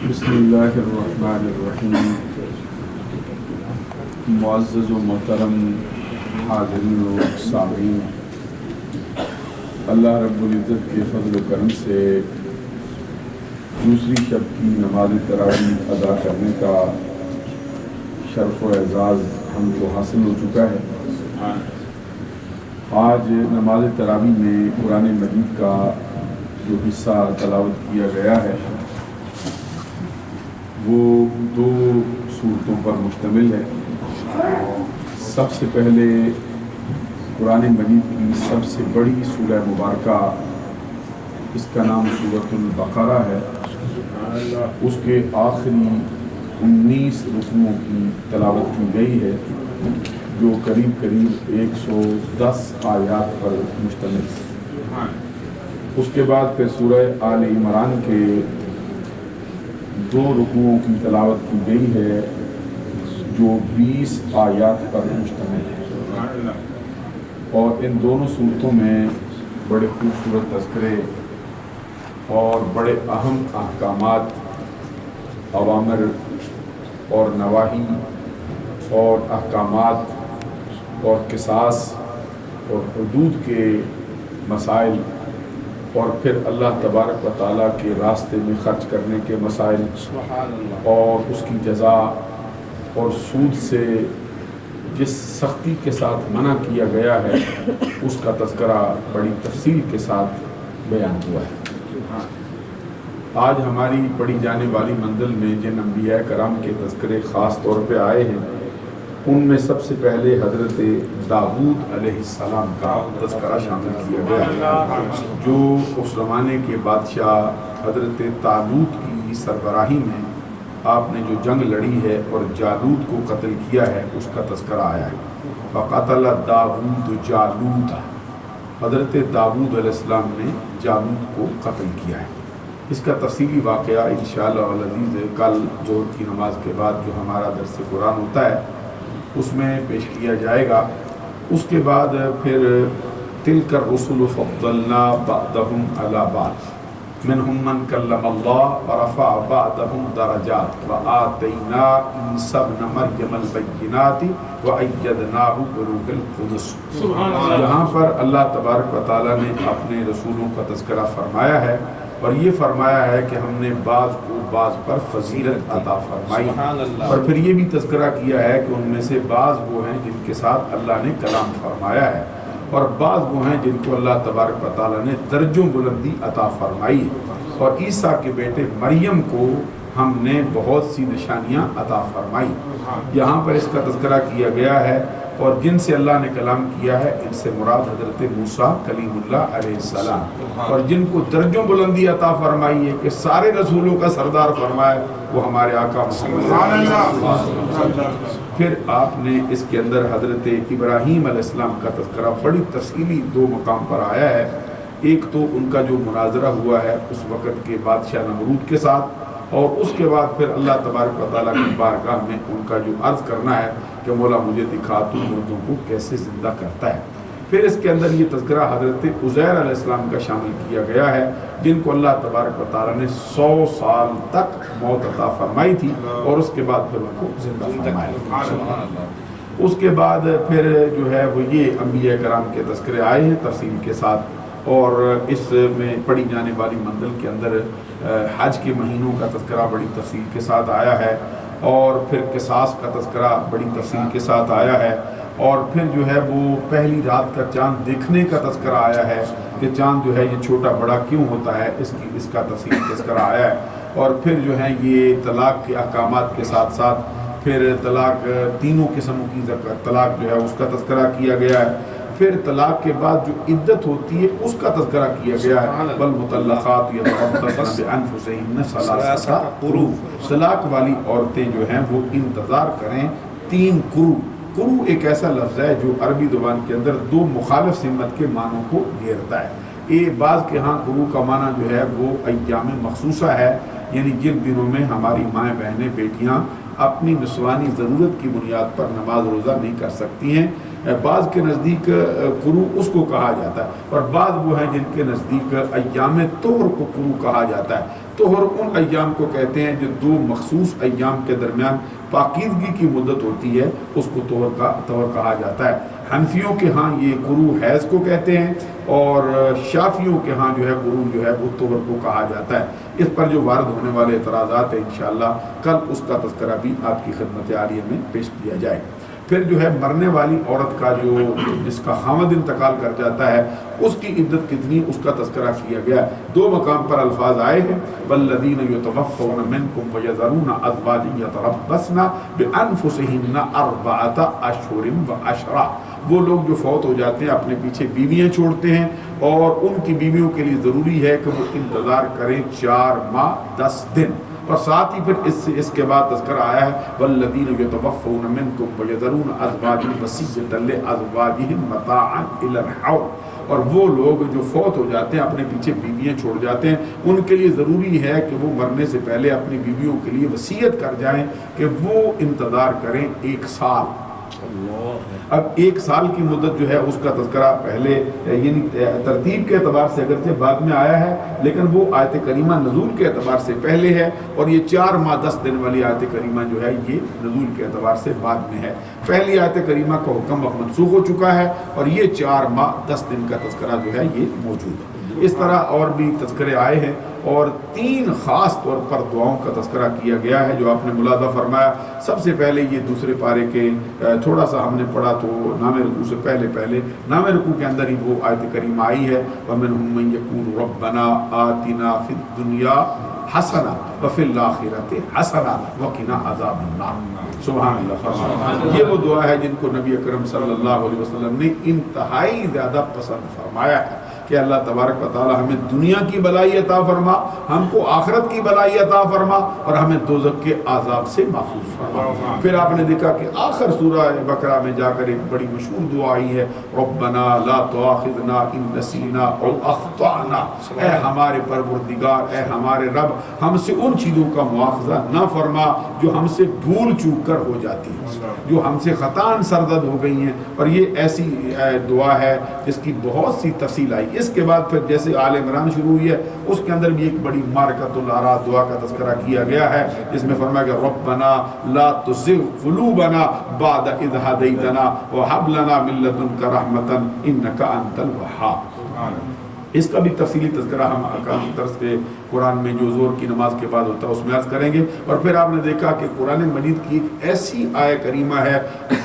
بسم اللہ الرحمن الرحیم۔ معزز و محترم حاضرین و سامعین، اللہ رب العزت کے فضل و کرم سے دوسری شب کی نماز تراویح ادا کرنے کا شرف و اعزاز ہم کو حاصل ہو چکا ہے۔ آج نماز تراویح میں قرآن مجید کا جو حصہ تلاوت کیا گیا ہے وہ دو صورتوں پر مشتمل ہے۔ سب سے پہلے قرآن مجید کی سب سے بڑی سورہ مبارکہ، اس کا نام سورۃ البقرہ ہے، اس کے آخری 19 رکوعوں کی تلاوت کی گئی ہے جو قریب 110 آیات پر مشتمل ہے۔ اس کے بعد پھر سورہ آل عمران کے 2 رکوعوں کی تلاوت کی گئی ہے جو 20 آیات پر مشتمل ہے، اور ان دونوں صورتوں میں بڑے خوبصورت تذکرے اور بڑے اہم احکامات، اوامر اور نواہی اور احکامات اور قصاص اور حدود کے مسائل، اور پھر اللہ تبارک و تعالیٰ کے راستے میں خرچ کرنے کے مسائل اور اس کی جزا، اور سود سے جس سختی کے ساتھ منع کیا گیا ہے اس کا تذکرہ بڑی تفصیل کے ساتھ بیان ہوا ہے۔ آج ہماری پڑھی جانے والی منزل میں جن انبیاء کرام کے تذکرے خاص طور پہ آئے ہیں ان میں سب سے پہلے حضرت داؤد علیہ السلام کا تذکرہ شامل کیا گیا، جو اس زمانے کے بادشاہ حضرت طالوت کی سربراہی میں آپ نے جو جنگ لڑی ہے اور جالوت کو قتل کیا ہے اس کا تذکرہ آیا ہے۔ فقتل داؤد جالوت، حضرت داؤد علیہ السلام نے جالوت کو قتل کیا ہے۔ اس کا تفصیلی واقعہ انشاءاللہ العزیز کل ظہر کی نماز کے بعد جو ہمارا درس قرآن ہوتا ہے اس میں پیش کیا جائے گا۔ اس کے بعد پھر تلک الرسل فضلنا بعضهم علی بعض منهم من کلم اللہ ورفع بعضهم درجات وآتینا عیسی ابن مریم البینات وأیدناہ بروح القدس۔ یہاں پر اللہ تبارک و تعالیٰ نے اپنے رسولوں کا تذکرہ فرمایا ہے، اور یہ فرمایا ہے کہ ہم نے بعض کو بعض پر فضیلت عطا فرمائی، اور پھر یہ بھی تذکرہ کیا ہے کہ ان میں سے بعض وہ ہیں جن کے ساتھ اللہ نے کلام فرمایا ہے، اور بعض وہ ہیں جن کو اللہ تبارک و تعالیٰ نے درجوں بلندی عطا فرمائی ہے، اور عیسیٰ کے بیٹے مریم کو ہم نے بہت سی نشانیاں عطا فرمائی۔ یہاں پر اس کا تذکرہ کیا گیا ہے، اور جن سے اللہ نے کلام کیا ہے ان سے مراد حضرت موسیٰ کلیم اللہ علیہ السلام، اور جن کو درجوں بلندی عطا فرمائی ہے کہ سارے رسولوں کا سردار فرمائے وہ ہمارے آقا محمد۔ پھر آپ نے اس کے اندر حضرت ابراہیم علیہ السلام کا تذکرہ بڑی تفصیلی 2 مقام پر آیا ہے۔ ایک تو ان کا جو مناظرہ ہوا ہے اس وقت کے بادشاہ نمرود کے ساتھ، اور اس کے بعد پھر اللہ تبارک و تعالیٰ کی بارگاہ میں ان کا جو عرض کرنا ہے کہ مولا مجھے دکھا تو مردوں کو کیسے زندہ کرتا ہے۔ پھر اس کے اندر یہ تذکرہ حضرت عزیر علیہ السلام کا شامل کیا گیا ہے، جن کو اللہ تبارک و تعالیٰ نے 100 سال تک موت عطا فرمائی تھی، اور اس کے بعد پھر ان کو زندہ فرمایا۔ اس کے بعد پھر جو ہے وہ یہ انبیاء کرام کے تذکرے آئے ہیں تفصیل کے ساتھ، اور اس میں پڑھی جانے والی منزل کے اندر حج کے مہینوں کا تذکرہ بڑی تفصیل کے ساتھ آیا ہے، اور پھر قصاص کا تذکرہ بڑی تفصیل کے ساتھ آیا ہے، اور پھر جو ہے وہ پہلی رات کا چاند دیکھنے کا تذکرہ آیا ہے کہ چاند جو ہے یہ چھوٹا بڑا کیوں ہوتا ہے، اس کا تفصیل تذکرہ آیا ہے، اور پھر جو ہے یہ طلاق کے احکامات کے ساتھ ساتھ پھر طلاق 3 قسموں کی طلاق جو ہے اس کا تذکرہ کیا گیا ہے۔ پھر طلاق کے بعد جو عدت ہوتی ہے اس کا تذکرہ کیا گیا ہے، والمطلقات یتربصن بانفسہن ثلاثۃ قروء، طلاق والی عورتیں جو ہیں وہ انتظار کریں 3 قروء۔ قروء ایک ایسا لفظ ہے جو عربی زبان کے اندر 2 مخالف سمت کے معنوں کو گھیرتا ہے۔ یہ بعض کے ہاں قروء کا معنی جو ہے وہ ایام مخصوصہ ہے، یعنی جن دنوں میں ہماری مائیں بہنیں بیٹیاں اپنی نسوانی ضرورت کی بنیاد پر نماز روزہ نہیں کر سکتی ہیں، بعض کے نزدیک قروء اس کو کہا جاتا ہے، اور بعض وہ ہیں جن کے نزدیک ایام طہر کو قروء کہا جاتا ہے۔ طہر ان ایام کو کہتے ہیں جو دو مخصوص ایام کے درمیان پاکیزگی کی مدت ہوتی ہے، اس کو طہر کہا جاتا ہے۔ حنفیوں کے ہاں یہ قروء حیض کو کہتے ہیں، اور شافیوں کے ہاں جو ہے قروء جو ہے وہ طہر کو کہا جاتا ہے۔ اس پر جو وارد ہونے والے اعتراضات ہیں انشاءاللہ کل اس کا تذکرہ بھی آپ کی خدمت عالیہ میں پیش کیا جائے۔ پھر جو ہے مرنے والی عورت کا جو جس کا خامد انتقال کر جاتا ہے اس کی عدت کتنی، اس کا تذکرہ کیا گیا۔ دو مقام پر الفاظ آئے ہیں، والذین یتوفون منکم ویذرون ازواجا یتربصن بانفسہن اربعۃ اشہر وعشرہ، وہ لوگ جو فوت ہو جاتے ہیں اپنے پیچھے بیویاں چھوڑتے ہیں، اور ان کی بیویوں کے لیے ضروری ہے کہ وہ انتظار کریں 4 ماہ 10 دن۔ اور ساتھ ہی پھر اس کے بعد تذکرہ آیا ہے والذین یتوفون منکم ویذرون ازواجا وصیۃ لازواجہم متاعا الی الحول، اور وہ لوگ جو فوت ہو جاتے ہیں اپنے پیچھے بیویاں چھوڑ جاتے ہیں، ان کے لیے ضروری ہے کہ وہ مرنے سے پہلے اپنی بیویوں کے لیے وصیت کر جائیں کہ وہ انتظار کریں 1 سال۔ اب 1 سال کی مدت جو ہے اس کا تذکرہ پہلے یعنی ترتیب کے اعتبار سے اگرچہ بعد میں آیا ہے، لیکن وہ آیت کریمہ نزول کے اعتبار سے پہلے ہے، اور یہ 4 ماہ 10 دن والی آیت کریمہ جو ہے یہ نزول کے اعتبار سے بعد میں ہے۔ پہلی آیت کریمہ کا حکم اب منسوخ ہو چکا ہے، اور یہ 4 ماہ 10 دن کا تذکرہ جو ہے یہ موجود ہے۔ اس طرح اور بھی تذکرے آئے ہیں، اور 3 خاص طور پر دعاؤں کا تذکرہ کیا گیا ہے جو آپ نے ملاحظہ فرمایا۔ سب سے پہلے یہ دوسرے پارے کے تھوڑا سا ہم نے پڑھا تو نام رکوع سے پہلے نام رکوع کے اندر ہی وہ آیت کریمہ آئی ہے وَمِنْهُمْ مَنْ يَقُولُ رَبَّنَا آتِنَا فِي الدُّنْيَا حَسَنَةً وَفِي الْآخِرَةِ حَسَنَةً وَقِنَا عَذَابَ النَّارِ۔ سبحان اللہ فرمایا، یہ وہ دعا ہے جن کو نبی اکرم صلی اللہ علیہ وسلم نے انتہائی زیادہ پسند فرمایا ہے کہ اللہ تبارک و تعالی ہمیں دنیا کی بلائی عطا فرما، ہم کو آخرت کی بلائی عطا فرما، اور ہمیں دوزخ کے عذاب سے محفوظ فرما۔ پھر آپ نے دیکھا کہ آخر سورہ بقرہ میں جا کر ایک بڑی مشہور دعا آئی ہے ربنا لا تؤاخذنا ان نسینا او اخطأنا، اے ہمارے پروردگار، اے ہمارے رب، ہم سے ان چیزوں کا مواخذہ نہ فرما جو ہم سے بھول چوک کر ہو جاتی ہیں، جو ہم سے خطاً سرزد ہو گئی ہیں۔ اور یہ ایسی دعا ہے جس کی بہت سی تفصیل آئی۔ اس کے بعد پھر جیسے آل عمران شروع ہوئی ہے اس کے اندر بھی ایک بڑی مارکۃ الارا دعا کا تذکرہ کیا گیا ہے، جس میں فرمایا کہ ربنا لا تزغ قلوبنا بعد اذ ہدیتنا وہب لنا من لدنک رحمۃ انک انت الوہاب۔ اس کا بھی تفصیلی تذکرہ ہم احکام درس کے قرآن میں جو ظہر کی نماز کے بعد ہوتا ہے اس میں عرض کریں گے۔ اور پھر آپ نے دیکھا کہ قرآن مجید کی ایک ایسی آیہ کریمہ ہے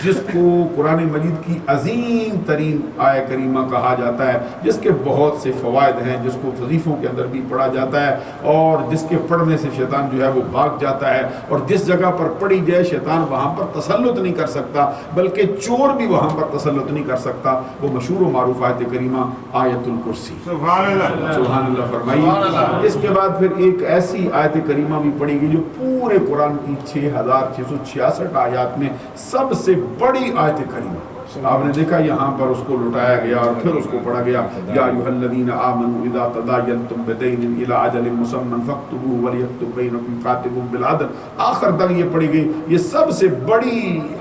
جس کو قرآن مجید کی عظیم ترین آیہ کریمہ کہا جاتا ہے، جس کے بہت سے فوائد ہیں، جس کو وظیفوں کے اندر بھی پڑھا جاتا ہے، اور جس کے پڑھنے سے شیطان جو ہے وہ بھاگ جاتا ہے، اور جس جگہ پر پڑھی جائے شیطان وہاں پر تسلط نہیں کر سکتا، بلکہ چور بھی وہاں پر تسلط نہیں کر سکتا۔ وہ مشہور و معروف آیت کریمہ آیت الکرسی، سبحان اللہ فرمائیے۔ اس کے بعد پھر ایک ایسی آیت کریمہ بھی پڑھی گئی جو پورے قرآن کی 6666 آیات میں سب سے بڑی آیت کریمہ، آپ نے دیکھا یہاں پر اس کو لٹایا گیا اور پھر اس کو پڑھا گیا یا ایھا الذین آمنوا اذا تداینتم بدین الی اجل مسمى فاکتبوه ولیکتب بینکم کاتب بالعدل، آخر تک یہ پڑھی گئی۔ یہ سب سے بڑی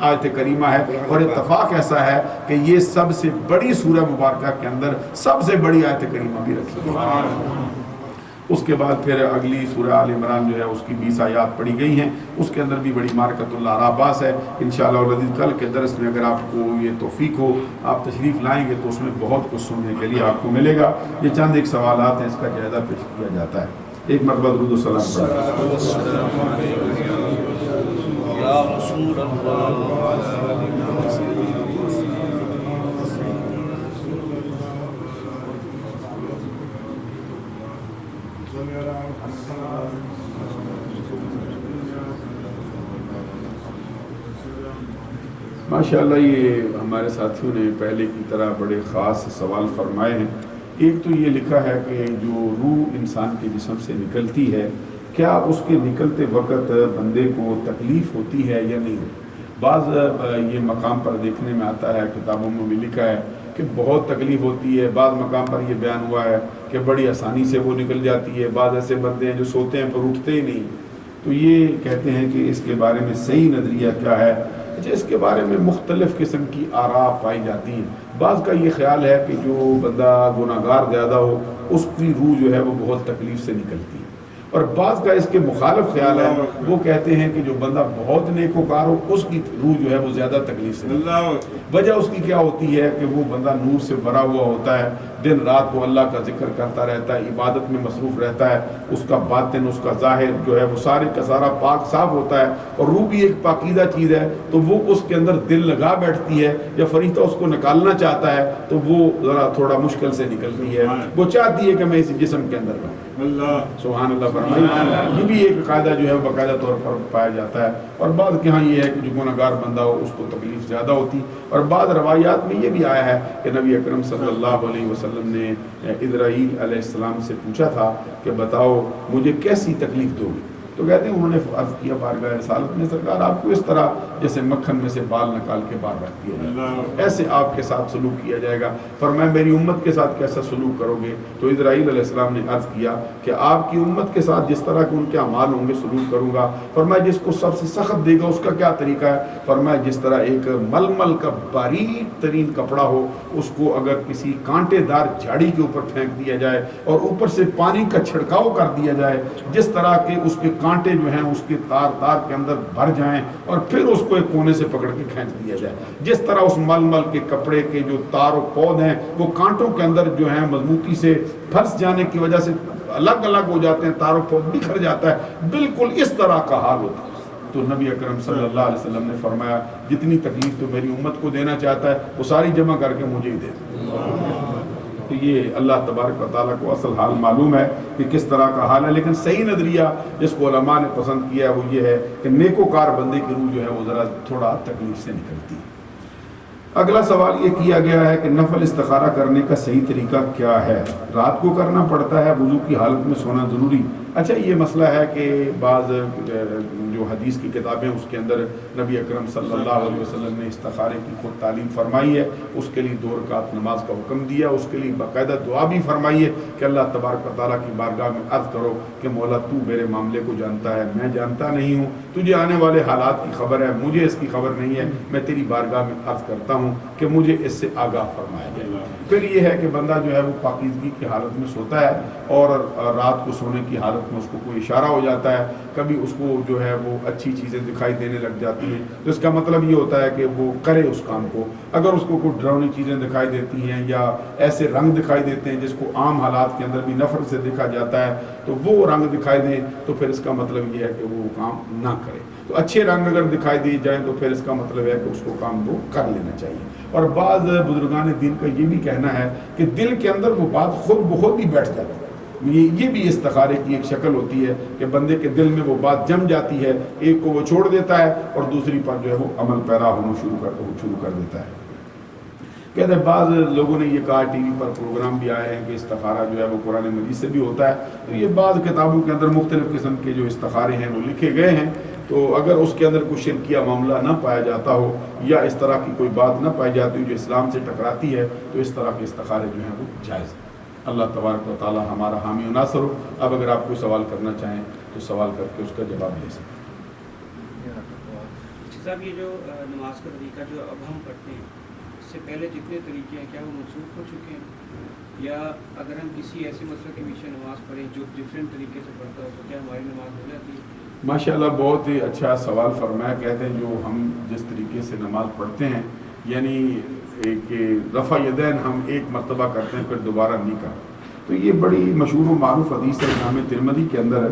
آیت کریمہ ہے، اور اتفاق ایسا ہے کہ یہ سب سے بڑی سورہ مبارکہ کے اندر سب سے بڑی آیت کریمہ بھی رکھی گئی۔ اس کے بعد پھر اگلی سورہ آل عمران جو ہے اس کی 20 آیات پڑھی گئی ہیں، اس کے اندر بھی بڑی مارکۃ الارا باس ہے۔ انشاءاللہ العزیز کل کے درس میں اگر آپ کو یہ توفیق ہو آپ تشریف لائیں گے تو اس میں بہت کچھ سننے کے لیے آپ کو ملے گا۔ یہ چند ایک سوالات ہیں، اس کا جائزہ پیش کیا جاتا ہے۔ ایک مرتبہ درود و سلام پڑھیں۔ یا رسول اللہ ماشاءاللہ یہ ہمارے ساتھیوں نے پہلے کی طرح بڑے خاص سوال فرمائے ہیں۔ ایک تو یہ لکھا ہے کہ جو روح انسان کے جسم سے نکلتی ہے کیا اس کے نکلتے وقت بندے کو تکلیف ہوتی ہے یا نہیں؟ بعض یہ مقام پر دیکھنے میں آتا ہے، کتابوں میں بھی لکھا ہے کہ بہت تکلیف ہوتی ہے، بعض مقام پر یہ بیان ہوا ہے کہ بڑی آسانی سے وہ نکل جاتی ہے، بعض ایسے بندے ہیں جو سوتے ہیں پر اٹھتے ہی نہیں۔ تو یہ کہتے ہیں کہ اس کے بارے میں صحیح نظریہ کیا ہے؟ اچھا، اس کے بارے میں مختلف قسم کی آراء پائی جاتی ہیں. بعض کا یہ خیال ہے کہ جو بندہ گناہ گار زیادہ ہو اس کی روح جو ہے وہ بہت تکلیف سے نکلتی ہے، اور بعض کا اس کے مخالف خیال ہے، وہ کہتے ہیں کہ جو بندہ بہت نیکوکار ہو اس کی روح جو ہے وہ زیادہ تکلیف سے نکلتی ہے. وجہ اس کی کیا ہوتی ہے کہ وہ بندہ نور سے بھرا ہوا ہوتا ہے، دن رات وہ اللہ کا ذکر کرتا رہتا ہے، عبادت میں مصروف رہتا ہے، اس کا باطن اس کا ظاہر جو ہے وہ سارے کا سارا پاک صاف ہوتا ہے، اور روح بھی ایک پاکیزہ چیز ہے، تو وہ اس کے اندر دل لگا بیٹھتی ہے. یا فرشتہ اس کو نکالنا چاہتا ہے تو وہ ذرا تھوڑا مشکل سے نکلتی ہے، وہ چاہتی ہے کہ میں اسی جسم کے اندر رہوں. سبحان اللہ فرمائی. یہ بھی ایک قاعدہ جو ہے باقاعدہ طور پر پایا جاتا ہے. اور بعض کے ہاں یہ ہے کہ جو گناہ گار بندہ ہو اس کو تکلیف زیادہ ہوتی. اور بعض روایات میں یہ بھی آیا ہے کہ نبی اکرم صلی اللہ علیہ وسلم نے اسرائیل علیہ السلام سے پوچھا تھا کہ بتاؤ مجھے کیسی تکلیف دو گے، تو کہتے ہیں انہوں نے عرض کیا بارگاہ رسالت میں سرکار آپ کو اس طرح جیسے مکھن میں سے بال نکال کے باہر رکھ دیا جائے، ایسے آپ کے ساتھ سلوک کیا جائے گا. فرمایا میری امت کے ساتھ کیسا سلوک کرو گے؟ تو اسرائیل علیہ السلام نے عرض کیا کہ آپ کی امت کے ساتھ جس طرح کے ان کے اعمال ہوں گے سلوک کروں گا. فرمایا جس کو سب سے سخت دے گا اس کا کیا طریقہ ہے؟ فرمایا جس طرح ایک ململ کا باریک ترین کپڑا ہو، اس کو اگر کسی کانٹے دار جھاڑی کے اوپر پھینک دیا جائے اور اوپر سے پانی کا چھڑکاؤ کر دیا جائے، جس طرح کے اس کے کانٹے جو ہیں اس کے تار تار کے اندر بھر جائیں اور پھر اس کو ایک کونے سے پکڑ کے کھینچ دیا جائے، جس طرح اس ململ کے کپڑے کے جو تار و پود ہیں وہ کانٹوں کے اندر جو ہیں مضبوطی سے پھنس جانے کی وجہ سے الگ الگ ہو جاتے ہیں، تار و پود بکھر جاتا ہے، بالکل اس طرح کا حال ہوتا ہے. تو نبی اکرم صلی اللہ علیہ وسلم نے فرمایا جتنی تکلیف تو میری امت کو دینا چاہتا ہے وہ ساری جمع کر کے مجھے ہی دے دے. تو یہ اللہ تبارک و تعالیٰ کو اصل حال معلوم ہے کہ کس طرح کا حال ہے، لیکن صحیح نظریہ جس کو علماء نے پسند کیا ہے وہ یہ ہے کہ نیکوکار بندے کی روح جو ہے وہ ذرا تھوڑا تکلیف سے نکلتی ہے. اگلا سوال یہ کیا گیا ہے کہ نفل استخارہ کرنے کا صحیح طریقہ کیا ہے؟ رات کو کرنا پڑتا ہے، وضو کی حالت میں سونا ضروری؟ اچھا، یہ مسئلہ ہے کہ بعض جو حدیث کی کتابیں اس کے اندر نبی اکرم صلی اللہ علیہ وسلم نے استخارے کی خود تعلیم فرمائی ہے، اس کے لیے 2 رکعت نماز کا حکم دیا، اس کے لیے باقاعدہ دعا بھی فرمائی ہے کہ اللہ تبارک و تعالیٰ کی بارگاہ میں عرض کرو کہ مولا تو میرے معاملے کو جانتا ہے، میں جانتا نہیں ہوں، تجھے آنے والے حالات کی خبر ہے، مجھے اس کی خبر نہیں ہے، میں تیری بارگاہ میں عرض کرتا ہوں کہ مجھے اس سے آگاہ فرمایا جائے. پھر یہ ہے کہ بندہ جو ہے وہ پاکیزگی کی حالت میں سوتا ہے اور رات کو سونے کی حالت میں اس کو کوئی اشارہ ہو جاتا ہے، کبھی اس کو جو ہے وہ اچھی چیزیں دکھائی دینے لگ جاتی ہیں، تو اس کا مطلب یہ ہوتا ہے کہ وہ کرے اس کام کو. اگر اس کو کوئی ڈراؤنی چیزیں دکھائی دیتی ہیں یا ایسے رنگ دکھائی دیتے ہیں جس کو عام حالات کے اندر بھی نفرت سے دیکھا جاتا ہے، تو وہ رنگ دکھائی دیں تو پھر اس کا مطلب یہ ہے کہ وہ کام نہ کرے. تو اچھے رنگ اگر دکھائی دی جائیں تو پھر اس کا مطلب ہے کہ اس کو کام وہ کر لینا چاہیے. اور بعض بزرگان دین کا یہ بھی کہنا ہے کہ دل کے اندر وہ بات خود بخود ہی بیٹھ جاتی ہے. یہ بھی استخارے کی ایک شکل ہوتی ہے کہ بندے کے دل میں وہ بات جم جاتی ہے، ایک کو وہ چھوڑ دیتا ہے اور دوسری پر جو ہے وہ عمل پیرا ہونا شروع کر دیتا ہے. کہتے ہیں بعض لوگوں نے یہ کہا، ٹی وی پر پروگرام بھی آئے ہیں کہ استخارہ جو ہے وہ قرآن مجید سے بھی ہوتا ہے. تو یہ بعض کتابوں کے اندر مختلف قسم کے جو استخارے ہیں وہ لکھے گئے ہیں، تو اگر اس کے اندر کوئی شرکیہ معاملہ نہ پایا جاتا ہو یا اس طرح کی کوئی بات نہ پائی جاتی ہو جو اسلام سے ٹکراتی ہے تو اس طرح کے استخارے جو ہیں وہ جائز ہیں. اللہ تبارک و تعالی ہمارا حامی و ناصر ہو. اب اگر آپ کوئی سوال کرنا چاہیں تو سوال کر کے اس کا جواب لے سکیں. صاحب یہ جو نماز کا طریقہ جو اب ہم پڑھتے ہیں، اس سے پہلے جتنے طریقے ہیں کیا وہ منسوخ ہو چکے ہیں؟ یا اگر ہم کسی ایسے مسئلے کے پیچھے نماز پڑھیں جو ڈفرینٹ طریقے سے پڑھتا ہو تو کیا ہماری نماز ہو جاتی ہے؟ ماشاءاللہ بہت ہی اچھا سوال فرمایا. کہتے ہیں جو ہم جس طریقے سے نماز پڑھتے ہیں، یعنی ایک رفع یدین ہم ایک مرتبہ کرتے ہیں پھر دوبارہ نہیں کرتے، تو یہ بڑی مشہور و معروف حدیث ہے جامع ترمذی کے اندر.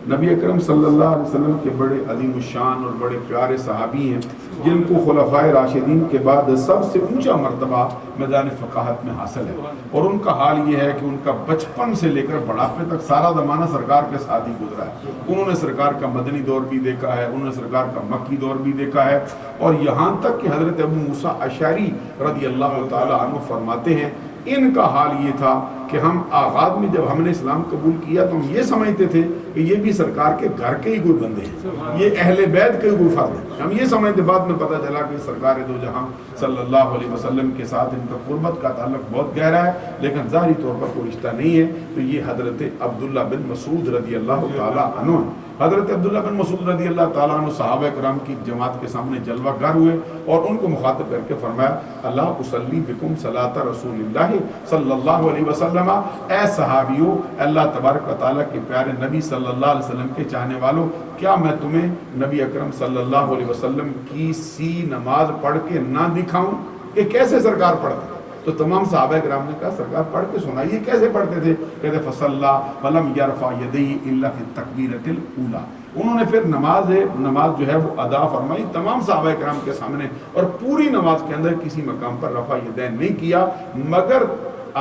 نبی اکرم صلی اللہ علیہ وسلم کے بڑے عظیم الشان اور بڑے پیارے صحابی ہیں جن کو خلفائے راشدین کے بعد سب سے اونچا مرتبہ میدان فقاہت میں حاصل ہے، اور ان کا حال یہ ہے کہ ان کا بچپن سے لے کر بڑھاپے تک سارا زمانہ سرکار کے ساتھ ہی گزرا ہے. انہوں نے سرکار کا مدنی دور بھی دیکھا ہے، انہوں نے سرکار کا مکی دور بھی دیکھا ہے، اور یہاں تک کہ حضرت ابو موسیٰ اشعری رضی اللہ تعالی عنہ فرماتے ہیں ان کا حال یہ تھا کہ ہم آغاز میں جب ہم نے اسلام قبول کیا تو ہم یہ سمجھتے تھے کہ یہ بھی سرکار کے گھر کے ہی کوئی بندے ہیں، یہ اہل بیت کے کوئی فرد ہے. ہم یہ سمجھتے، بعد میں پتہ چلا کہ سرکار دو جہاں صلی اللہ علیہ وسلم کے ساتھ ان کا قربت کا تعلق بہت گہرا ہے لیکن ظاہری طور پر کوئی رشتہ نہیں ہے. تو یہ حضرت عبداللہ بن مسعود رضی اللہ تعالی عنہ. حضرت عبداللہ بن مسعود رضی اللہ تعالیٰ عنہ صحابہ کرام کی جماعت کے سامنے جلوہ گر ہوئے اور ان کو مخاطب کر کے فرمایا اللہ اصلی بکم صلاۃ رسول اللہ صلی اللہ علیہ وسلم، اے صحابیو اللہ تبارک و تعالیٰ کے پیارے نبی صلی اللہ علیہ وسلم کے چاہنے والوں، کیا میں تمہیں نبی اکرم صلی اللہ علیہ وسلم کی سی نماز پڑھ کے نہ دکھاؤں کہ کیسے سرکار پڑھتے؟ تو تمام صحابہ کرام نے کہا سرکار پڑھ کے سنائیے کیسے پڑھتے تھے؟ کہتے فصلی فلم یرفع یدیہ الا فی التکبیرۃ الاولی، انہوں نے پھر نماز جو ہے وہ ادا فرمائی تمام صحابہ کرام کے سامنے، اور پوری نماز کے اندر کسی مقام پر رفع یدین نہیں کیا، مگر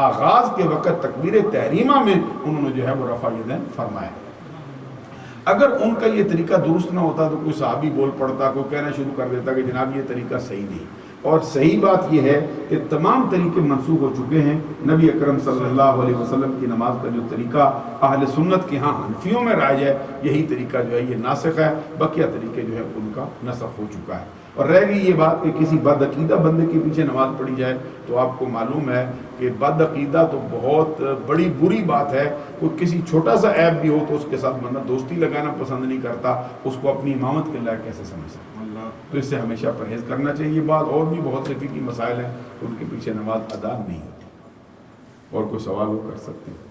آغاز کے وقت تکبیر تحریمہ میں انہوں نے جو ہے وہ رفع یدین فرمایا۔ اگر ان کا یہ طریقہ درست نہ ہوتا تو کوئی صحابی بول پڑتا، کوئی کہنا شروع کر دیتا کہ جناب یہ طریقہ صحیح نہیں، اور صحیح بات یہ ہے کہ تمام طریقے منسوخ ہو چکے ہیں۔ نبی اکرم صلی اللہ علیہ وسلم کی نماز کا جو طریقہ اہل سنت کے ہاں حنفیوں میں رائج ہے، یہی طریقہ جو ہے یہ ناسخ ہے، بقیہ طریقے جو ہے ان کا نسخ ہو چکا ہے۔ اور رہ گئی یہ بات کہ کسی بد عقیدہ بندے کے پیچھے نماز پڑھی جائے، تو آپ کو معلوم ہے کہ بد عقیدہ تو بہت بڑی بری بات ہے۔ کوئی کسی چھوٹا سا عیب بھی ہو تو اس کے ساتھ بندہ دوستی لگانا پسند نہیں کرتا، اس کو اپنی امامت کے لائق کیسے سمجھ سکتا؟ تو اس سے ہمیشہ پرہیز کرنا چاہیے۔ بات اور بھی بہت سے فقہی مسائل ہیں، ان کے پیچھے نماز ادا نہیں ہوتی۔ اور کوئی سوال وہ کر سکتے ہیں؟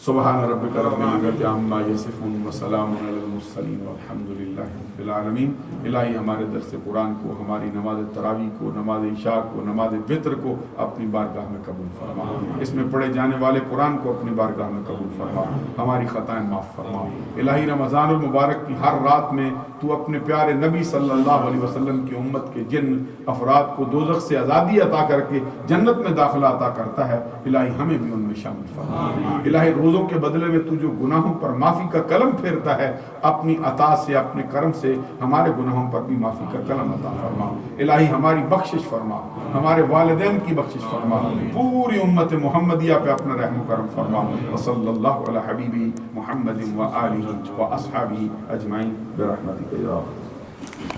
سبحان ربک رب العزت عما یصفون وسلام علی المرسلین والحمد للہ رب العالمین۔ الہی ہمارے درس قرآن کو، ہماری نماز تراویح کو، نماز عشاء کو، نماز وتر کو اپنی بارگاہ میں قبول فرما، اس میں پڑھے جانے والے قرآن کو اپنی بارگاہ میں قبول فرما، ہماری خطائیں معاف فرما۔ الہی رمضان المبارک کی ہر رات میں تو اپنے پیارے نبی صلی اللہ علیہ وسلم کی امت کے جن افراد کو دوزخ سے آزادی عطا کر کے جنت میں داخلہ عطا کرتا ہے، الہی ہمیں بھی ان میں شامل فرما۔ الہی روزوں کے بدلے میں تو جو گناہوں پر معافی کا قلم پھیرتا ہے، اپنی عطا سے، اپنے کرم سے ہمارے گناہوں پر بھی معافی کا قلم عطا فرما۔ الہی ہماری بخشش فرما، ہمارے والدین کی بخشش فرما، پوری امت محمدیہ پہ اپنا رحم و کرم فرما۔ وصلی اللہ علی حبیبی محمد و آلہ و اصحابہ اجمعین برحمتک یا رب۔